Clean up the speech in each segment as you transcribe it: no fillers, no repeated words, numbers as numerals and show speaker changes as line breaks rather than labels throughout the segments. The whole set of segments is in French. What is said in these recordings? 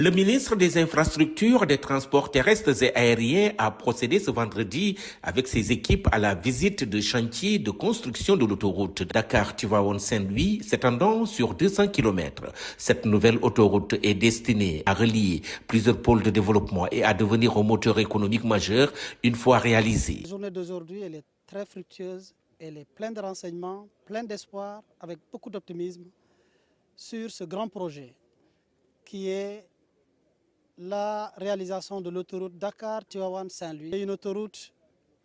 Le ministre des Infrastructures, des Transports terrestres et aériens a procédé ce vendredi avec ses équipes à la visite de chantier de construction de l'autoroute Dakar-Tivaouane-Saint-Louis s'étendant sur 200 km. Cette nouvelle autoroute est destinée à relier plusieurs pôles de développement et à devenir un moteur économique majeur une fois réalisée.
La journée d'aujourd'hui, elle est très fructueuse, elle est pleine de renseignements, pleine d'espoir, avec beaucoup d'optimisme sur ce grand projet qui est la réalisation de l'autoroute Dakar-Tivaouane-Saint-Louis. Une autoroute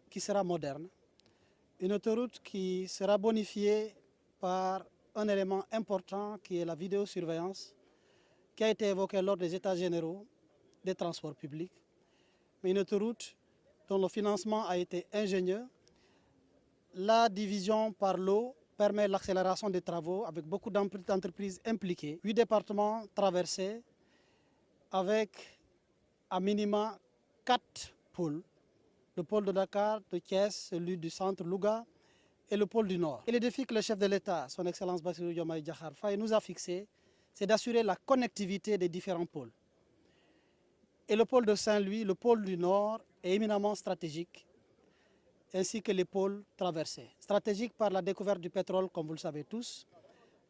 qui sera moderne, une autoroute qui sera bonifiée par un élément important qui est la vidéosurveillance, qui a été évoqué lors des États généraux des transports publics, mais une autoroute dont le financement a été ingénieux. La division par l'eau permet l'accélération des travaux avec beaucoup d'entreprises impliquées. 8 départements traversés avec à minima 4 pôles. Le pôle de Dakar, de Thiès, celui du centre Louga et le pôle du Nord. Et le défi que le chef de l'État, son Excellence Bassirou Diomaye Diakhar Faye, nous a fixé, c'est d'assurer la connectivité des différents pôles. Et le pôle de Saint-Louis, le pôle du Nord, est éminemment stratégique, ainsi que les pôles traversés. Stratégique par la découverte du pétrole, comme vous le savez tous,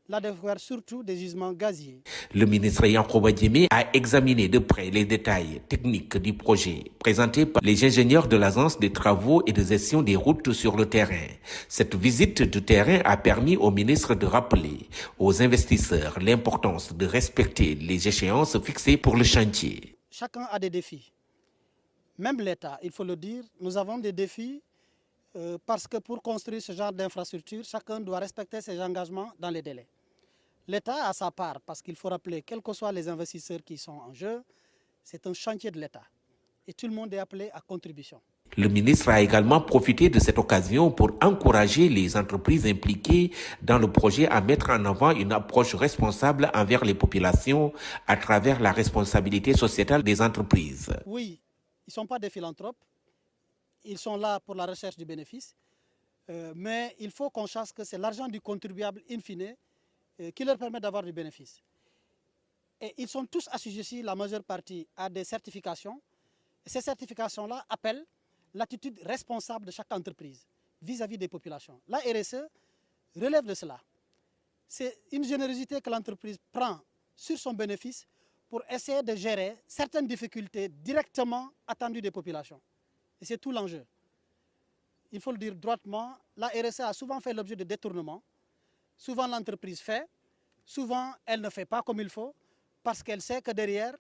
la découverte surtout des gisements gaziers.
Le ministre Yankhoba Diémé a examiné de près les détails techniques du projet présenté par les ingénieurs de l'Agence des travaux et de gestion des routes sur le terrain. Cette visite de terrain a permis au ministre de rappeler aux investisseurs l'importance de respecter les échéances fixées pour le chantier.
Chacun a des défis. Même l'État, il faut le dire, nous avons des défis parce que pour construire ce genre d'infrastructure, chacun doit respecter ses engagements dans les délais. L'État a sa part parce qu'il faut rappeler, quels que soient les investisseurs qui sont en jeu, c'est un chantier de l'État et tout le monde est appelé à contribution.
Le ministre a également profité de cette occasion pour encourager les entreprises impliquées dans le projet à mettre en avant une approche responsable envers les populations à travers la responsabilité sociétale des entreprises.
Oui, ils ne sont pas des philanthropes, ils sont là pour la recherche du bénéfice, mais il faut qu'on sache que c'est l'argent du contribuable in fine qui leur permet d'avoir du bénéfice. Et ils sont tous assujettis, la majeure partie, à des certifications. Et ces certifications-là appellent l'attitude responsable de chaque entreprise vis-à-vis des populations. La RSE relève de cela. C'est une générosité que l'entreprise prend sur son bénéfice pour essayer de gérer certaines difficultés directement attendues des populations. Et c'est tout l'enjeu. Il faut le dire droitement, la RSE a souvent fait l'objet de détournements. Souvent l'entreprise fait, souvent elle ne fait pas comme il faut, parce qu'elle sait que derrière,